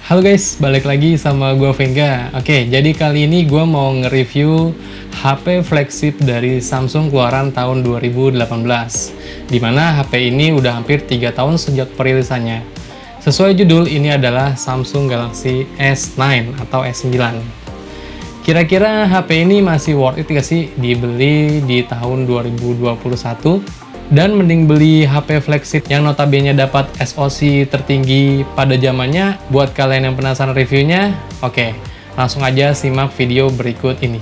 Halo guys, balik lagi sama gue Vega. Oke, jadi kali ini gue mau nge-review HP flagship dari Samsung keluaran tahun 2018. Dimana HP ini udah hampir 3 tahun sejak perilisannya. Sesuai judul, ini adalah Samsung Galaxy S9 atau S9. Kira-kira HP ini masih worth it gak sih dibeli di tahun 2021? Dan mending beli HP flagship yang notabene dapat SoC tertinggi pada zamannya. Buat kalian yang penasaran reviewnya, oke, langsung aja simak video berikut ini.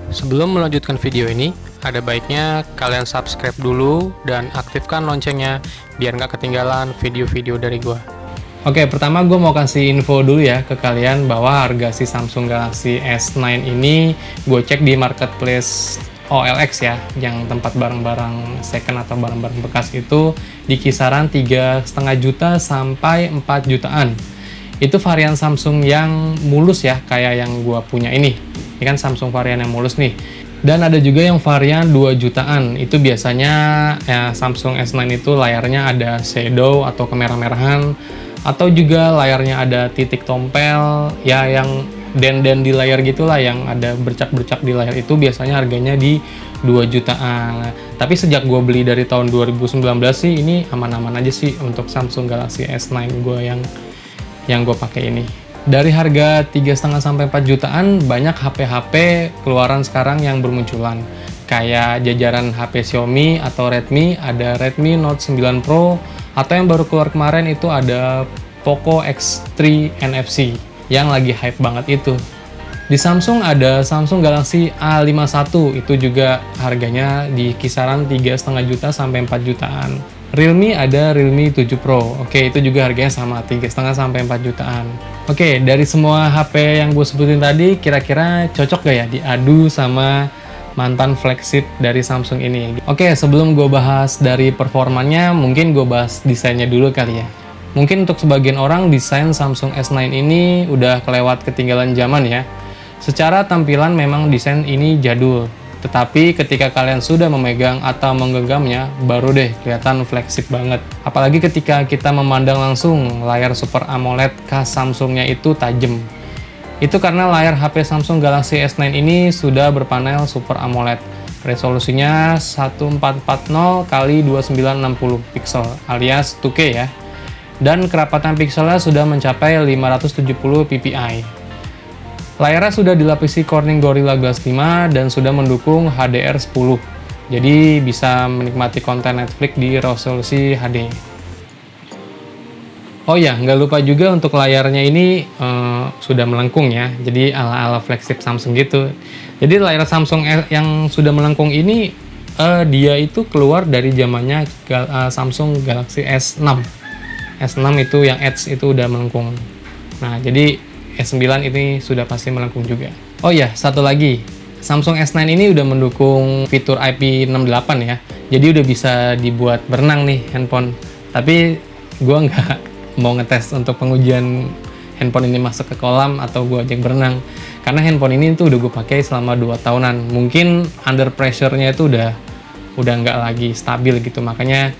Sebelum melanjutkan video ini, ada baiknya kalian subscribe dulu dan aktifkan loncengnya biar nggak ketinggalan video-video dari gua. Oke, pertama gue mau kasih info dulu ya ke kalian bahwa harga si Samsung Galaxy S9 ini gue cek di marketplace OLX ya, yang tempat barang-barang second atau barang-barang bekas itu di kisaran 3,5 juta sampai 4 jutaan. Itu varian Samsung yang mulus ya, kayak yang gue punya ini. Ini kan Samsung varian yang mulus nih. Dan ada juga yang varian 2 jutaan. Itu biasanya ya, Samsung S9 itu layarnya ada shadow atau kemerah-merahan, atau juga layarnya ada titik tompel ya, yang den-den di layar gitulah, yang ada bercak-bercak di layar. Itu biasanya harganya di 2 jutaan. Tapi sejak gue beli dari tahun 2019 sih, ini aman-aman aja sih untuk Samsung Galaxy S9 gue yang gue pakai ini. Dari harga 3,5 sampai 4 jutaan, banyak HP-HP keluaran sekarang yang bermunculan. Kayak jajaran HP Xiaomi atau Redmi, ada Redmi Note 9 Pro, atau yang baru keluar kemarin itu ada Poco X3 NFC yang lagi hype banget itu. Di Samsung ada Samsung Galaxy A51, itu juga harganya di kisaran 3,5 juta sampai 4 jutaan. Realme ada Realme 7 Pro, oke, itu juga harganya sama 3,5 sampai 4 jutaan. Oke, dari semua HP yang gue sebutin tadi, kira-kira cocok gak ya diadu sama mantan flagship dari Samsung ini? Oke, sebelum gue bahas dari performanya, mungkin gue bahas desainnya dulu kali ya. Mungkin untuk sebagian orang, desain Samsung S9 ini udah kelewat ketinggalan zaman ya. Secara tampilan memang desain ini jadul, tetapi ketika kalian sudah memegang atau menggenggamnya, baru deh kelihatan flagship banget. Apalagi ketika kita memandang langsung layar Super AMOLED khas Samsungnya itu tajam. Itu karena layar HP Samsung Galaxy S9 ini sudah berpanel Super AMOLED. Resolusinya 1440 x 2960 pixel alias 2K ya. Dan kerapatan pixelnya sudah mencapai 570 ppi. Layarnya sudah dilapisi Corning Gorilla Glass 5 dan sudah mendukung HDR10. Jadi bisa menikmati konten Netflix di resolusi HD. Oh ya, nggak lupa juga untuk layarnya ini sudah melengkung ya, jadi ala-ala flagship Samsung gitu. Jadi layar Samsung yang sudah melengkung ini, dia itu keluar dari zamannya Samsung Galaxy S6. S6 itu yang Edge itu udah melengkung. Nah, jadi S9 ini sudah pasti melengkung juga. Oh ya, satu lagi, Samsung S9 ini udah mendukung fitur IP68 ya, jadi udah bisa dibuat berenang nih handphone. Tapi gue nggak mau ngetes untuk pengujian handphone ini masuk ke kolam atau gue ajak berenang, karena handphone ini tuh udah gue pakai selama 2 tahunan. Mungkin under pressure-nya itu udah nggak lagi stabil gitu, makanya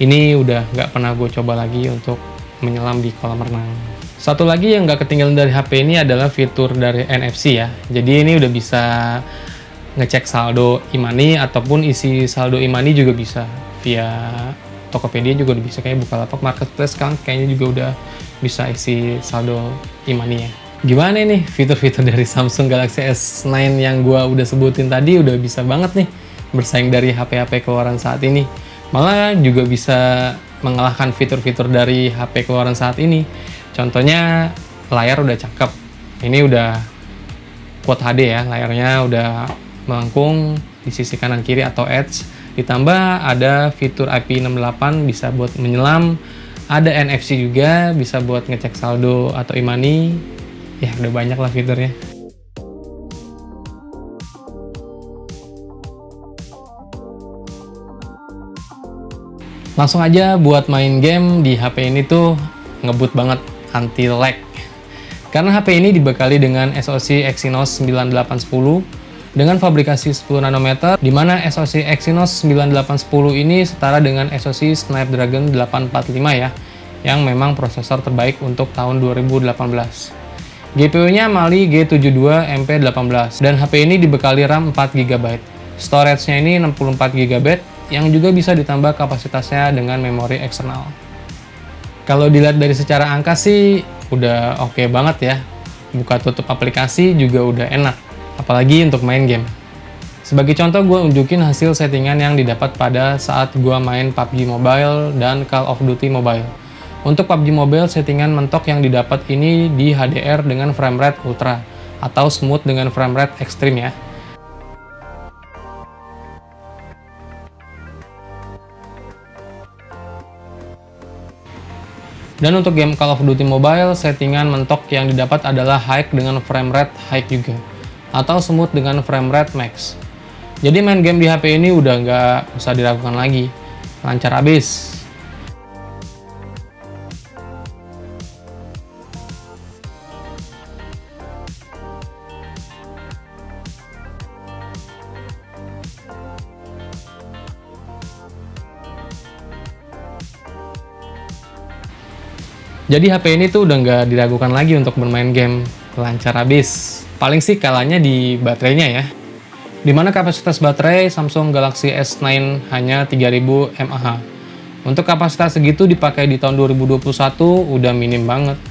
ini udah nggak pernah gue coba lagi untuk menyelam di kolam renang. Satu lagi yang nggak ketinggalan dari HP ini adalah fitur dari NFC ya. Jadi ini udah bisa ngecek saldo e-money ataupun isi saldo e-money juga bisa via Tokopedia, juga udah bisa, kayak Bukalapak Marketplace kan kayaknya juga udah bisa isi saldo e-money ya. Gimana nih fitur-fitur dari Samsung Galaxy S9 yang gua udah sebutin tadi? Udah bisa banget nih bersaing dari HP-HP keluaran saat ini. Malah juga bisa mengalahkan fitur-fitur dari HP keluaran saat ini. Contohnya layar udah cakep. Ini udah Quad HD ya, layarnya udah melengkung di sisi kanan kiri atau edge. Ditambah ada fitur IP68 bisa buat menyelam, ada NFC juga bisa buat ngecek saldo atau e-money. Ya udah banyak lah fiturnya. Langsung aja buat main game di HP ini tuh ngebut banget, anti lag. Karena HP ini dibekali dengan SoC Exynos 9810 dengan fabrikasi 10 nanometer, di mana SoC Exynos 9810 ini setara dengan SoC Snapdragon 845 ya, yang memang prosesor terbaik untuk tahun 2018. GPU-nya Mali G72 MP18, dan HP ini dibekali RAM 4GB. Storage-nya ini 64GB, yang juga bisa ditambah kapasitasnya dengan memori eksternal. Kalau dilihat dari secara angka sih, udah oke banget ya. Buka tutup aplikasi juga udah enak, apalagi untuk main game. Sebagai contoh, gue unjukin hasil settingan yang didapat pada saat gue main PUBG Mobile dan Call of Duty Mobile. Untuk PUBG Mobile, settingan mentok yang didapat ini di HDR dengan framerate ultra, atau smooth dengan framerate ekstrim ya. Dan untuk game Call of Duty Mobile, settingan mentok yang didapat adalah high dengan framerate high juga, atau smooth dengan framerate max. Jadi main game di HP ini udah nggak usah diragukan lagi, lancar abis. Jadi HP ini tuh udah nggak diragukan lagi untuk bermain game, lancar abis. Paling sih kalahnya di baterainya ya. Dimana kapasitas baterai Samsung Galaxy S9 hanya 3000 mAh. Untuk kapasitas segitu dipakai di tahun 2021 udah minim banget.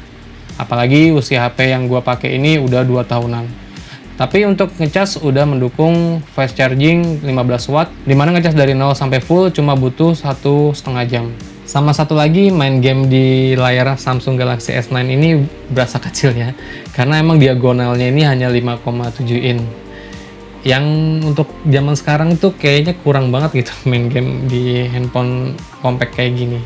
Apalagi usia HP yang gua pakai ini udah 2 tahunan. Tapi untuk ngecas udah mendukung fast charging 15 watt, dimana ngecas dari 0 sampai full cuma butuh 1,5 jam. Sama satu lagi, main game di layar Samsung Galaxy S9 ini berasa kecil ya, karena emang diagonalnya ini hanya 5,7 in. Yang untuk zaman sekarang tuh kayaknya kurang banget gitu main game di handphone compact kayak gini.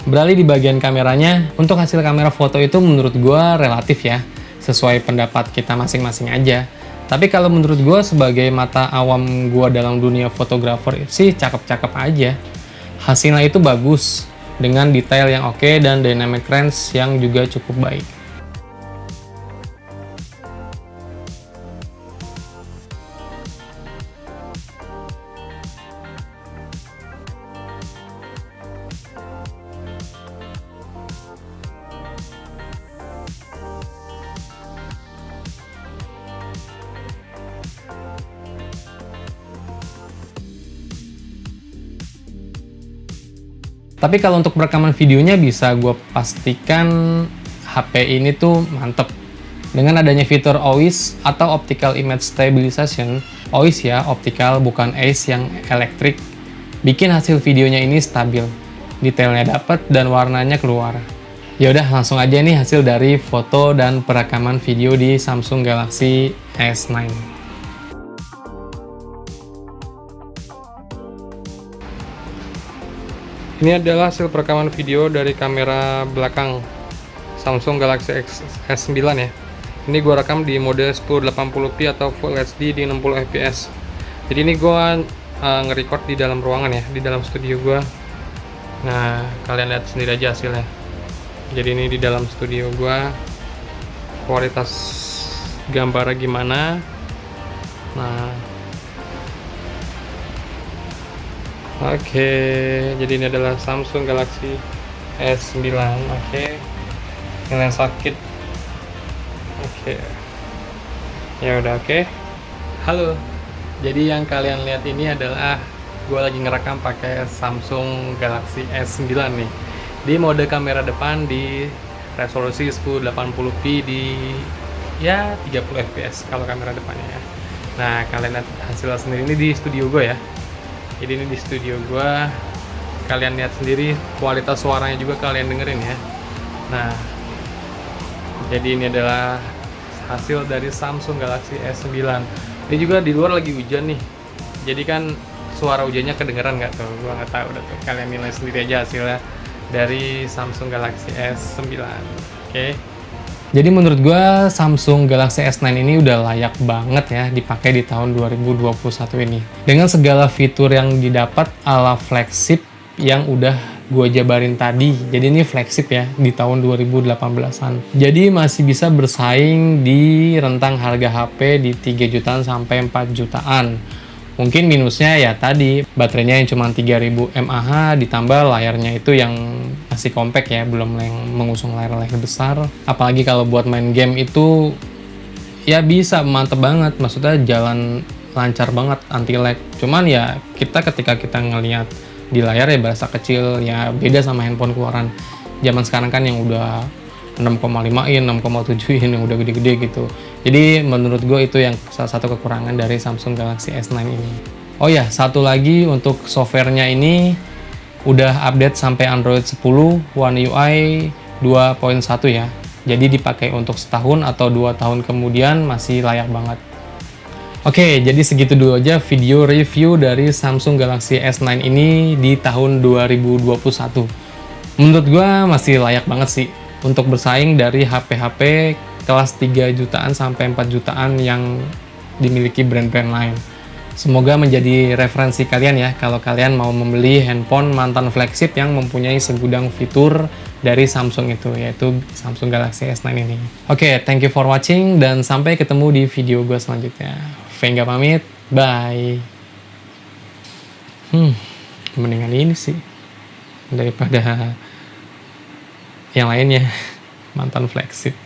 Beralih di bagian kameranya, untuk hasil kamera foto itu menurut gua relatif ya, sesuai pendapat kita masing-masing aja. Tapi kalau menurut gua sebagai mata awam gua dalam dunia fotografer sih cakep-cakep aja. Hasilnya itu bagus, dengan detail yang oke dan dynamic range yang juga cukup baik. Tapi kalau untuk rekaman videonya bisa gue pastikan HP ini tuh mantep. Dengan adanya fitur OIS atau Optical Image Stabilization, OIS ya, optical bukan ACE yang elektrik, bikin hasil videonya ini stabil. Detailnya dapet dan warnanya keluar. Yaudah langsung aja nih hasil dari foto dan perekaman video di Samsung Galaxy S9. Ini adalah hasil perekaman video dari kamera belakang Samsung Galaxy S9 ya. Ini gue rekam di mode 1080p atau Full HD di 60 fps. Jadi ini gue nge-record di dalam ruangan ya, di dalam studio gue. Nah, kalian lihat sendiri aja hasilnya. Jadi ini di dalam studio gue. Kualitas gambarnya gimana. Nah, oke, jadi ini adalah Samsung Galaxy S9. Oke, yang sakit. Oke, ya udah oke. Halo, jadi yang kalian lihat ini adalah gue lagi ngerekam pakai Samsung Galaxy S9 nih, di mode kamera depan di resolusi 1080p di ya 30 fps kalau kamera depannya ya. Nah, kalian lihat hasilnya sendiri ini di studio gue ya. Jadi ini di studio gua, kalian lihat sendiri kualitas suaranya juga kalian dengerin ya. Nah, jadi ini adalah hasil dari Samsung Galaxy S9. Ini juga di luar lagi hujan nih, jadi kan suara hujannya kedengeran nggak tuh? Gua nggak tahu udah tuh, kalian nilai sendiri aja hasilnya dari Samsung Galaxy S9. Oke. Jadi menurut gue Samsung Galaxy S9 ini udah layak banget ya dipakai di tahun 2021 ini. Dengan segala fitur yang didapat ala flagship yang udah gue jabarin tadi. Jadi ini flagship ya di tahun 2018-an. Jadi masih bisa bersaing di rentang harga HP di 3 jutaan sampai 4 jutaan. Mungkin minusnya ya tadi, baterainya yang cuma 3000 mAh, ditambah layarnya itu yang masih compact ya, belum yang mengusung layar-layar besar. Apalagi kalau buat main game itu ya bisa mantep banget, maksudnya jalan lancar banget, anti lag. Cuman ya ketika kita ngelihat di layar ya berasa kecil, ya beda sama handphone keluaran zaman sekarang kan yang udah 6,5 in, 6,7 in yang udah gede-gede gitu. Jadi menurut gue itu yang salah satu kekurangan dari Samsung Galaxy S9 ini. Oh ya, satu lagi untuk softwarenya ini udah update sampai Android 10 One UI 2.1 ya. Jadi dipakai untuk setahun atau 2 tahun kemudian masih layak banget. Oke, jadi segitu dulu aja video review dari Samsung Galaxy S9 ini di tahun 2021. Menurut gue masih layak banget sih untuk bersaing dari HP-HP kelas 3 jutaan sampai 4 jutaan yang dimiliki brand-brand lain. Semoga menjadi referensi kalian ya kalau kalian mau membeli handphone mantan flagship yang mempunyai segudang fitur dari Samsung itu, yaitu Samsung Galaxy S9 ini. Oke, thank you for watching dan sampai ketemu di video gue selanjutnya. Vengga pamit, bye. Mendingan ini sih daripada yang lainnya mantan flagship.